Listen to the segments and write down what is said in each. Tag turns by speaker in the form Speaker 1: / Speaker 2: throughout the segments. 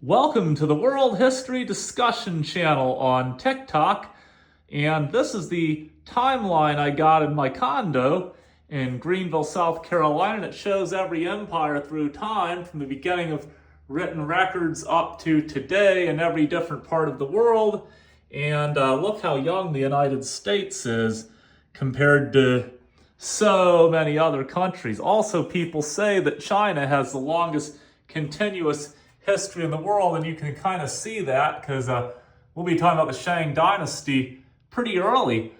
Speaker 1: Welcome to the World History Discussion channel on TikTok, and this is the timeline I got in my condo in Greenville, South Carolina, and it shows every empire through time from the beginning of written records up to today in every different part of the world. And look how young the United States is compared to so many other countries. Also, people say that China has the longest continuous history in the world, and you can kind of see that because we'll be talking about the Shang Dynasty pretty early,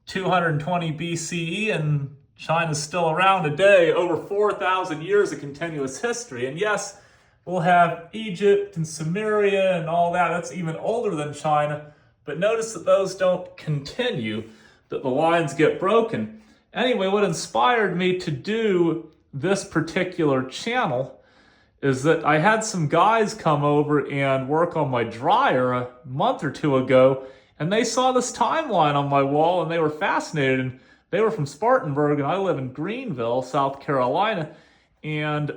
Speaker 1: 220 BCE, and China's still around today, over 4,000 years of continuous history. And yes, we'll have Egypt and Sumeria and all that. That's even older than China, but notice that those don't continue, that the lines get broken. Anyway, what inspired me to do this particular channel is that I had some guys come over and work on my dryer a month or two ago, and they saw this timeline on my wall and they were fascinated. And they were from Spartanburg, and I live in Greenville, South Carolina, and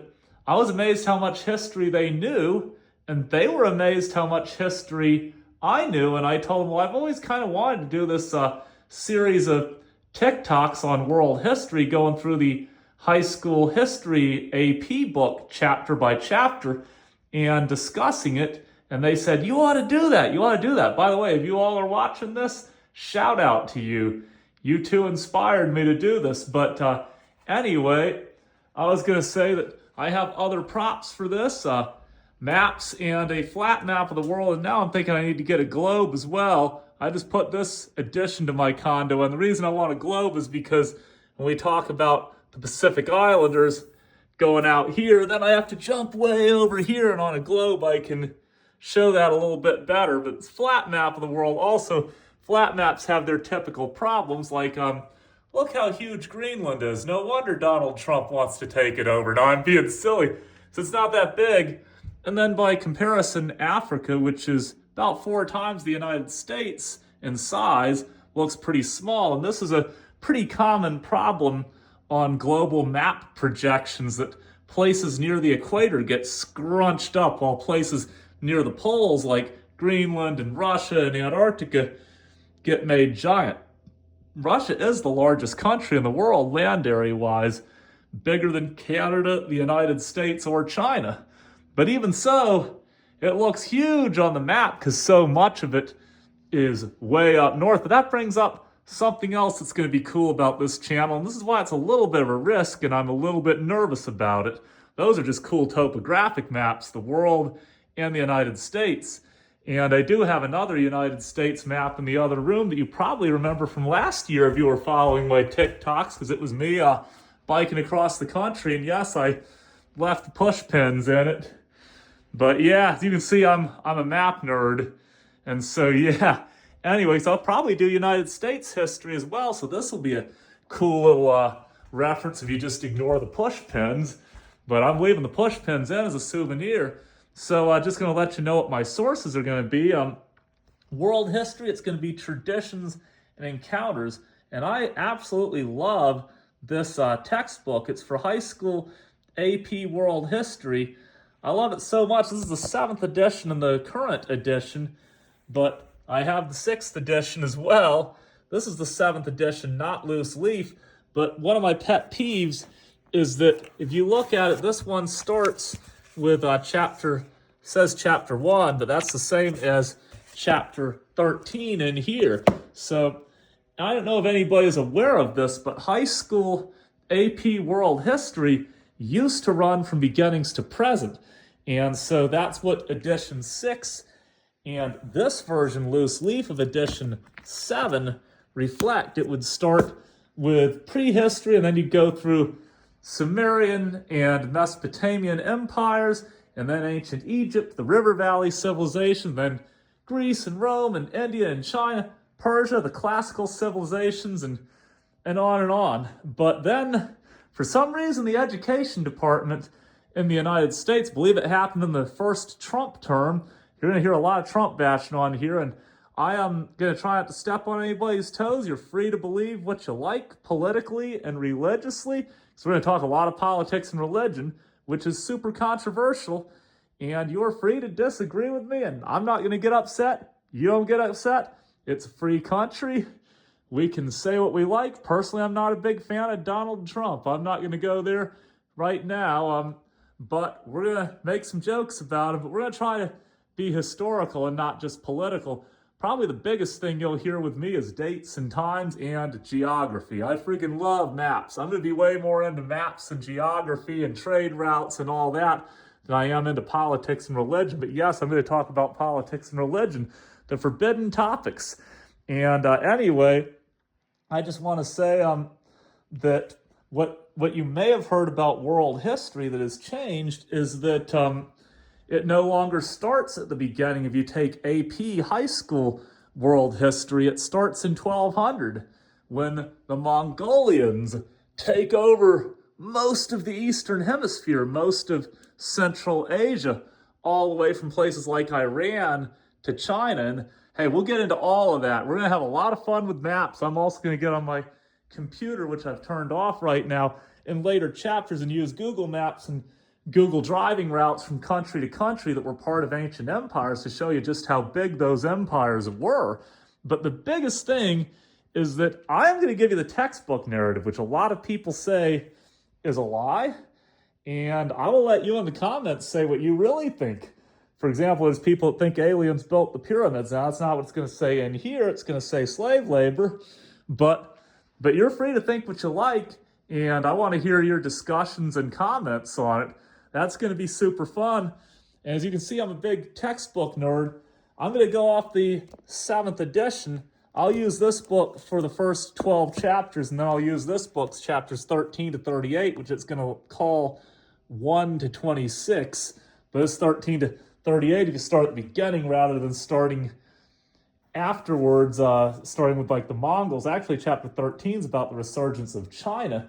Speaker 1: I was amazed how much history they knew, and they were amazed how much history I knew. And I told them, well, I've always kind of wanted to do this series of TikToks on world history, going through the high school history AP book chapter by chapter and discussing it. And they said, you ought to do that. You ought to do that. By the way, if you all are watching this, shout out to you. You two inspired me to do this. But anyway, I was going to say that I have other props for this, maps and a flat map of the world. And now I'm thinking I need to get a globe as well. I just put this addition to my condo. And the reason I want a globe is because when we talk about the Pacific Islanders going out here, then I have to jump way over here, and on a globe I can show that a little bit better. But it's flat map of the world. Also, flat maps have their typical problems, like look how huge Greenland is. No wonder Donald Trump wants to take it over. Now I'm being silly, so it's not that big. And then by comparison, Africa, which is about 4 times the United States in size, looks pretty small. And this is a pretty common problem on global map projections, that places near the equator get scrunched up while places near the poles like Greenland and Russia and Antarctica get made giant. Russia is the largest country in the world land area wise, bigger than Canada, the United States, or China. But even so, it looks huge on the map because so much of it is way up north. But that brings up something else that's going to be cool about this channel, and this is why it's a little bit of a risk and I'm a little bit nervous about it. Those are just cool topographic maps, the world and the United States. And I do have another United States map in the other room that you probably remember from last year if you were following my TikToks, because it was me biking across the country, and yes, I left the push pins in it. But yeah, as you can see, I'm a map nerd, and so yeah. Anyways, I'll probably do United States history as well, so this will be a cool little reference if you just ignore the push pins. But I'm leaving the push pins in as a souvenir. So just going to let you know what my sources are going to be. World history, it's going to be traditions and encounters. And I absolutely love this textbook. It's for high school AP World History. I love it so much. This is the 7th edition and the current edition, but I have the 6th edition as well. This is the 7th edition, not loose leaf. But one of my pet peeves is that if you look at it, this one starts with says chapter 1, but that's the same as chapter 13 in here. So I don't know if anybody's aware of this, but high school AP World History used to run from beginnings to present. And so that's what edition 6 and this version, loose leaf of edition 7, reflect. It would start with prehistory, and then you'd go through Sumerian and Mesopotamian empires, and then ancient Egypt, the River Valley civilization, then Greece and Rome and India and China, Persia, the classical civilizations, and on and on. But then, for some reason, the education department in the United States, believe it happened in the first Trump term. You're going to hear a lot of Trump bashing on here, and I am going to try not to step on anybody's toes. You're free to believe what you like politically and religiously. So we're going to talk a lot of politics and religion, which is super controversial and you're free to disagree with me, and I'm not going to get upset. You don't get upset. It's a free country. We can say what we like. Personally, I'm not a big fan of Donald Trump. I'm not going to go there right now, but we're going to make some jokes about him, but we're going to try to be historical and not just political. Probably the biggest thing you'll hear with me is dates and times and geography. I freaking love maps. I'm going to be way more into maps and geography and trade routes and all that than I am into politics and religion. But yes, I'm going to talk about politics and religion, the forbidden topics. And anyway, I just want to say that what you may have heard about world history that has changed is that it no longer starts at the beginning. If you take AP high school world history, it starts in 1200 when the Mongolians take over most of the Eastern Hemisphere, most of Central Asia, all the way from places like Iran to China. And hey, we'll get into all of that. We're going to have a lot of fun with maps. I'm also going to get on my computer, which I've turned off right now, in later chapters and use Google Maps and Google driving routes from country to country that were part of ancient empires to show you just how big those empires were. But the biggest thing is that I'm going to give you the textbook narrative, which a lot of people say is a lie. And I will let you in the comments say what you really think. For example, there's people that think aliens built the pyramids. Now, that's not what it's going to say in here. It's going to say slave labor. But you're free to think what you like. And I want to hear your discussions and comments on it. That's going to be super fun. And as you can see, I'm a big textbook nerd. I'm going to go off the 7th edition. I'll use this book for the first 12 chapters, and then I'll use this book's chapters 13 to 38, which it's going to call 1 to 26. But it's 13 to 38 if you start at the beginning rather than starting afterwards, starting with like the Mongols. Actually, chapter 13 is about the resurgence of China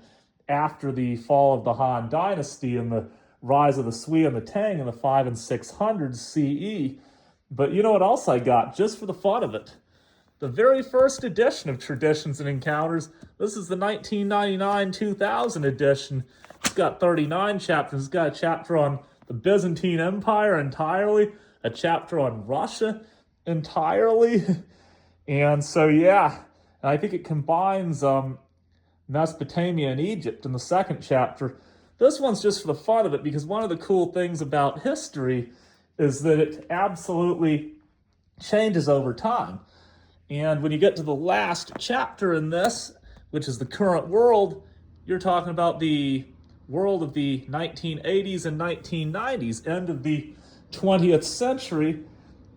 Speaker 1: after the fall of the Han Dynasty and the rise of the Sui and the Tang in the 500s and 600s CE. But you know what else I got, just for the fun of it? The very first edition of Traditions and Encounters. This is the 1999-2000 edition. It's got 39 chapters. It's got a chapter on the Byzantine Empire entirely, a chapter on Russia entirely. And so, yeah, and I think it combines Mesopotamia and Egypt in the second chapter. This one's just for the fun of it, because one of the cool things about history is that it absolutely changes over time. And when you get to the last chapter in this, which is the current world, you're talking about the world of the 1980s and 1990s, end of the 20th century,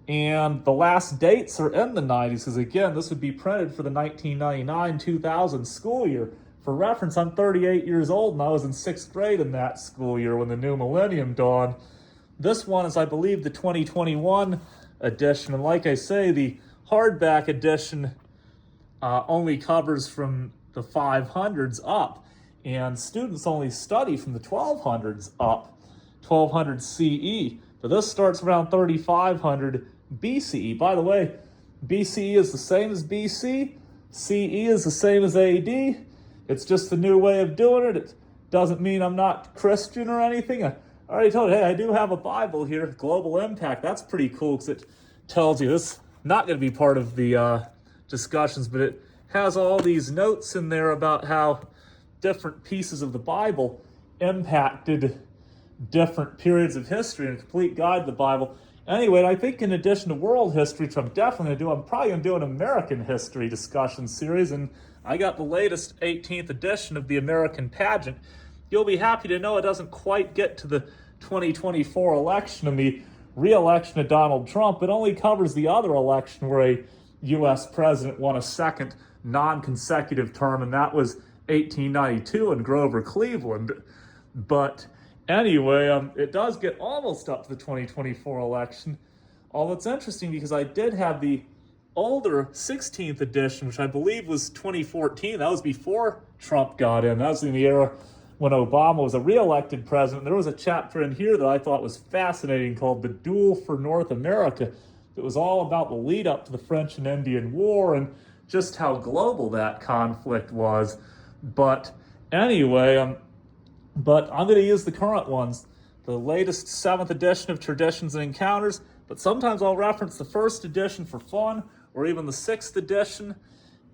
Speaker 1: and the last dates are in the 90s, because again, this would be printed for the 1999-2000 school year. For reference, I'm 38 years old, and I was in 6th grade in that school year when the new millennium dawned. This one is, I believe, the 2021 edition, and like I say, the hardback edition only covers from the 500s up, and students only study from the 1200s up, 1200 CE. But this starts around 3500 BCE. By the way, BCE is the same as BC, CE is the same as AD. It's just a new way of doing it. It doesn't mean I'm not Christian or anything. I already told you, hey, I do have a Bible here, Global Impact. That's pretty cool, because it tells you this. Not going to be part of the discussions, but it has all these notes in there about how different pieces of the Bible impacted different periods of history, and a complete guide to the Bible. Anyway, I think in addition to world history, which I'm definitely going to do, I'm probably going to do an American history discussion series, and I got the latest 18th edition of the American Pageant. You'll be happy to know it doesn't quite get to the 2024 election and the re-election of Donald Trump. It only covers the other election where a U.S. president won a second non-consecutive term, and that was 1892 in Grover, Cleveland. But anyway, it does get almost up to the 2024 election. Although it's interesting because I did have the older 16th edition, which I believe was 2014. That was before Trump got in. That was in the era when Obama was a re-elected president. There was a chapter in here that I thought was fascinating called The Duel for North America. It was all about the lead up to the French and Indian War and just how global that conflict was. But anyway, but I'm going to use the current ones. the latest 7th edition of Traditions and Encounters, but sometimes I'll reference the 1st edition for fun, or even the 6th edition,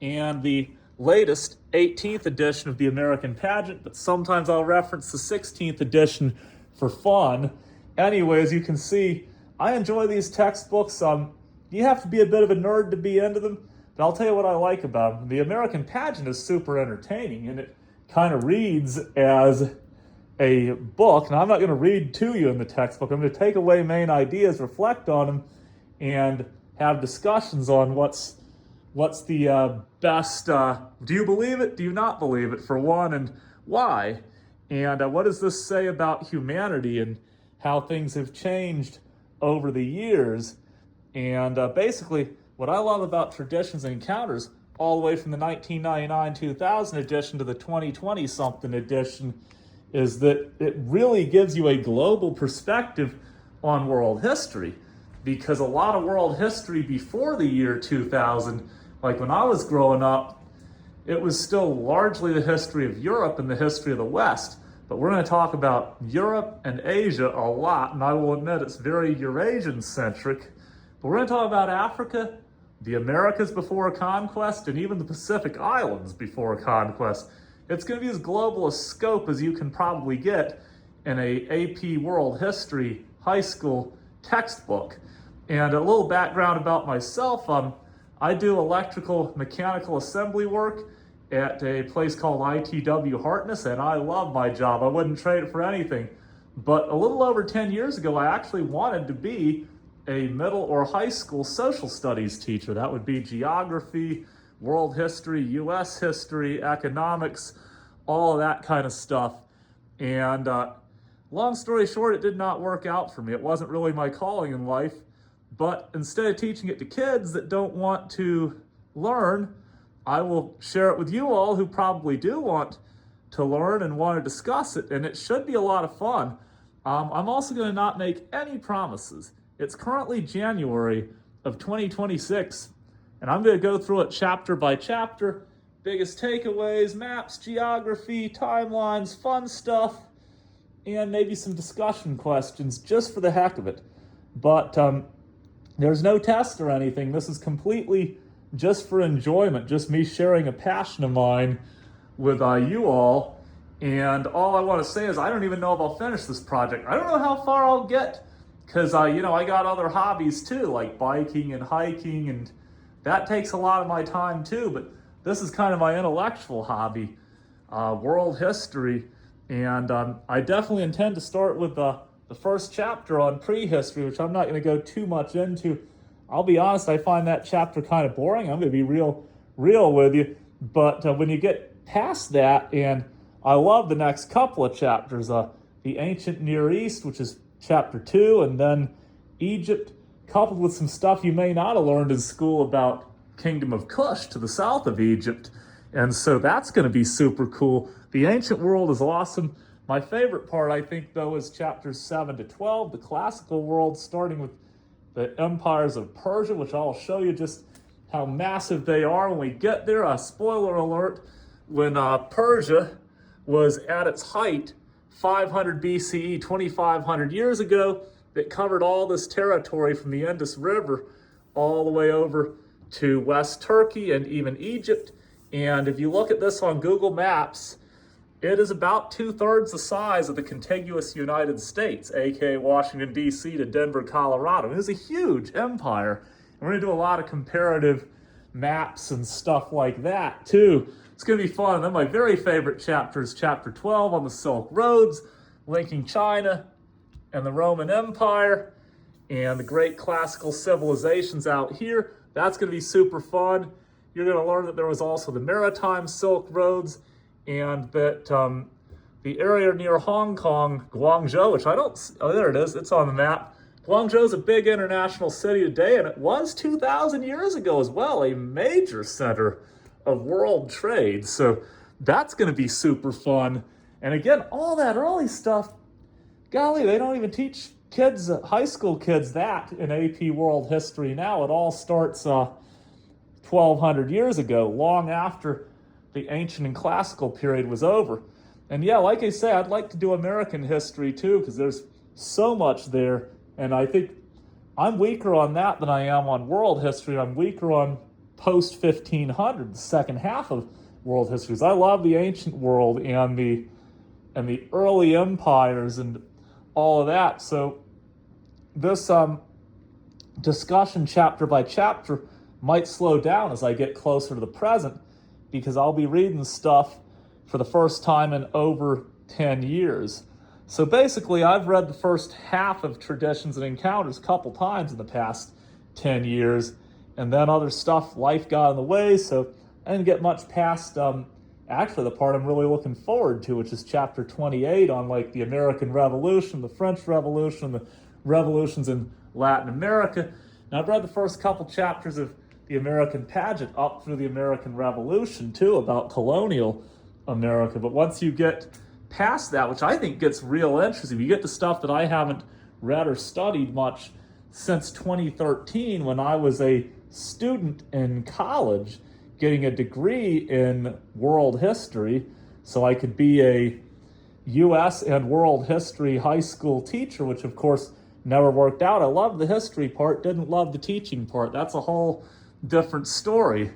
Speaker 1: and the latest 18th edition of the American Pageant, but sometimes I'll reference the 16th edition for fun. Anyway, as you can see, I enjoy these textbooks. You have to be a bit of a nerd to be into them, but I'll tell you what I like about them. The American Pageant is super entertaining, and it kind of reads as a book. Now, I'm not going to read to you in the textbook. I'm going to take away main ideas, reflect on them, and have discussions on what's the best. Do you believe it? Do you not believe it, for one, and why? And what does this say about humanity and how things have changed over the years? And basically, what I love about Traditions and Encounters, all the way from the 1999-2000 edition to the 2020-something edition, is that it really gives you a global perspective on world history. Because a lot of world history before the year 2000, like when I was growing up, it was still largely the history of Europe and the history of the West. But we're going to talk about Europe and Asia a lot, and I will admit it's very Eurasian-centric. But we're going to talk about Africa, the Americas before conquest, and even the Pacific Islands before conquest. It's going to be as global a scope as you can probably get in a AP World History high school textbook. And a little background about myself, I do electrical mechanical assembly work at a place called ITW Hartness, and I love my job. I wouldn't trade it for anything. But a little over 10 years ago, I actually wanted to be a middle or high school social studies teacher. That would be geography, world history, US history, economics, all of that kind of stuff. And long story short, it did not work out for me. It wasn't really my calling in life. But instead of teaching it to kids that don't want to learn, I will share it with you all who probably do want to learn and want to discuss it, and it should be a lot of fun. I'm also going to not make any promises. It's currently January of 2026, and I'm going to go through it chapter by chapter, biggest takeaways, maps, geography, timelines, fun stuff, and maybe some discussion questions just for the heck of it. But there's no test or anything. This is completely just for enjoyment, just me sharing a passion of mine with you all. And all I want to say is I don't even know if I'll finish this project. I don't know how far I'll get because, I got other hobbies too, like biking and hiking, and that takes a lot of my time too. But this is kind of my intellectual hobby, world history. And I definitely intend to start with the first chapter on prehistory, which I'm not going to go too much into. I'll be honest, I find that chapter kind of boring. I'm going to be real with you. But when you get past that, and I love the next couple of chapters, the ancient Near East, which is chapter 2, and then Egypt, coupled with some stuff you may not have learned in school about Kingdom of Kush to the south of Egypt. And so that's going to be super cool. The ancient world is awesome. My favorite part, I think, though, is chapters 7 to 12, the classical world, starting with the empires of Persia, which I'll show you just how massive they are when we get there. Spoiler alert, when Persia was at its height, 500 BCE, 2,500 years ago, it covered all this territory from the Indus River all the way over to West Turkey and even Egypt. And if you look at this on Google Maps, it is about 2/3 the size of the contiguous United States, aka Washington, D.C. to Denver, Colorado. It is a huge empire. And we're going to do a lot of comparative maps and stuff like that, too. It's going to be fun. And then my very favorite chapter is chapter 12 on the Silk Roads, linking China and the Roman Empire and the great classical civilizations out here. That's going to be super fun. You're going to learn that there was also the maritime Silk Roads, and that the area near Hong Kong, Guangzhou, which there it is, it's on the map. Guangzhou is a big international city today, and it was 2,000 years ago as well, a major center of world trade. So that's going to be super fun. And again, all that early stuff, golly, they don't even teach kids, high school kids, that in AP World History now. It all starts 1,200 years ago, long after the ancient and classical period was over. And yeah, like I say, I'd like to do American history too, because there's so much there. And I think I'm weaker on that than I am on world history. I'm weaker on post 1500, the second half of world history. I love the ancient world and the early empires and all of that. So this discussion chapter by chapter might slow down as I get closer to the present, because I'll be reading stuff for the first time in over 10 years. So basically, I've read the first half of Traditions and Encounters a couple times in the past 10 years, and then other stuff, life got in the way, so I didn't get much past actually the part I'm really looking forward to, which is chapter 28 on like the American Revolution, the French Revolution, the revolutions in Latin America. And I've read the first couple chapters of the American pageant up through the American Revolution too, about colonial America. But once you get past that, which I think gets real interesting, you get to stuff that I haven't read or studied much since 2013, when I was a student in college getting a degree in world history, so I could be a U.S. and world history high school teacher, which of course never worked out. I loved the history part, didn't love the teaching part. That's a whole different story.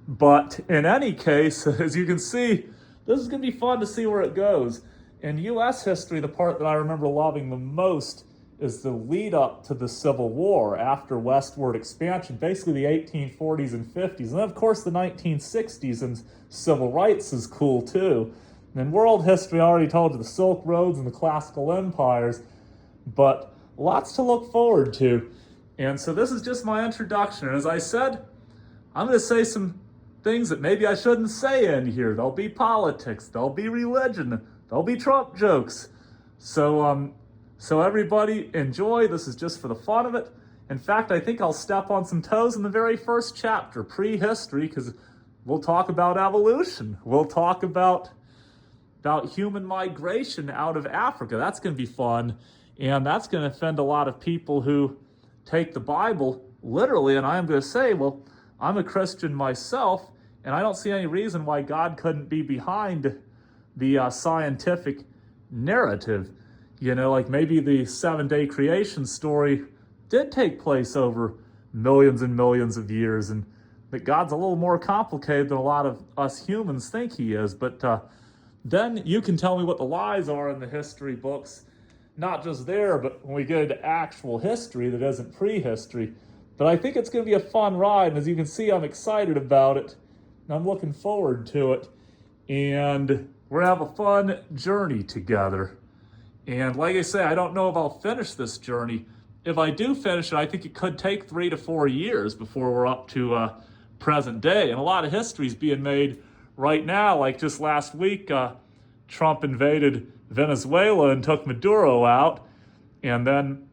Speaker 1: But in any case, as you can see, this is going to be fun to see where it goes. In U.S. history, the part that I remember loving the most is the lead up to the Civil War after westward expansion, basically the 1840s and 50s. And then, of course, the 1960s and civil rights is cool, too. And in world history, I already told you the Silk Roads and the classical empires, but lots to look forward to. And so this is just my introduction. And as I said, I'm going to say some things that maybe I shouldn't say in here. There'll be politics, there'll be religion, there'll be Trump jokes. So everybody enjoy. This is just for the fun of it. In fact, I think I'll step on some toes in the very first chapter, prehistory, because we'll talk about evolution. We'll talk about human migration out of Africa. That's going to be fun. And that's going to offend a lot of people who take the Bible literally. And I'm going to say, well, I'm a Christian myself, and I don't see any reason why God couldn't be behind the scientific narrative. You know, like maybe the 7-day creation story did take place over millions and millions of years, and that God's a little more complicated than a lot of us humans think he is. But then you can tell me what the lies are in the history books, not just there, but when we get into actual history that isn't prehistory. But I think it's going to be a fun ride, and as you can see, I'm excited about it, and I'm looking forward to it, and we're going to have a fun journey together. And like I say, I don't know if I'll finish this journey. If I do finish it, I think it could take 3 to 4 years before we're up to present day. And a lot of history is being made right now. Like just last week, Trump invaded Venezuela and took Maduro out. And then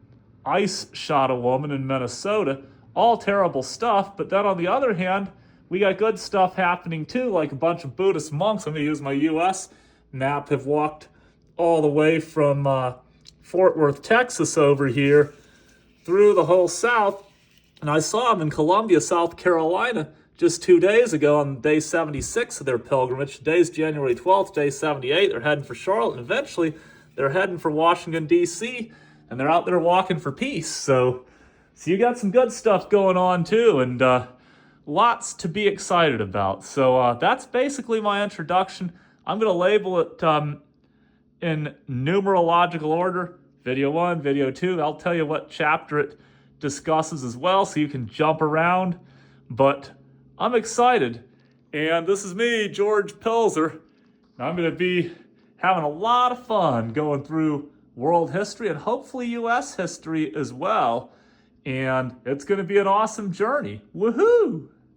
Speaker 1: ICE shot a woman in Minnesota. All terrible stuff. But then on the other hand, we got good stuff happening too, like a bunch of Buddhist monks. I'm going to use my U.S. map, have walked all the way from Fort Worth, Texas over here through the whole South. And I saw them in Columbia, South Carolina just 2 days ago on day 76 of their pilgrimage. Today's January 12th, day 78. They're heading for Charlotte, and eventually they're heading for Washington, D.C., and they're out there walking for peace. So you got some good stuff going on too, and lots to be excited about. So that's basically my introduction. I'm going to label it in numerological order. Video 1, Video 2. I'll tell you what chapter it discusses as well, so you can jump around. But I'm excited. And this is me, George Pilzer. And I'm going to be having a lot of fun going through world history and hopefully U.S. history as well. And it's going to be an awesome journey. Woohoo!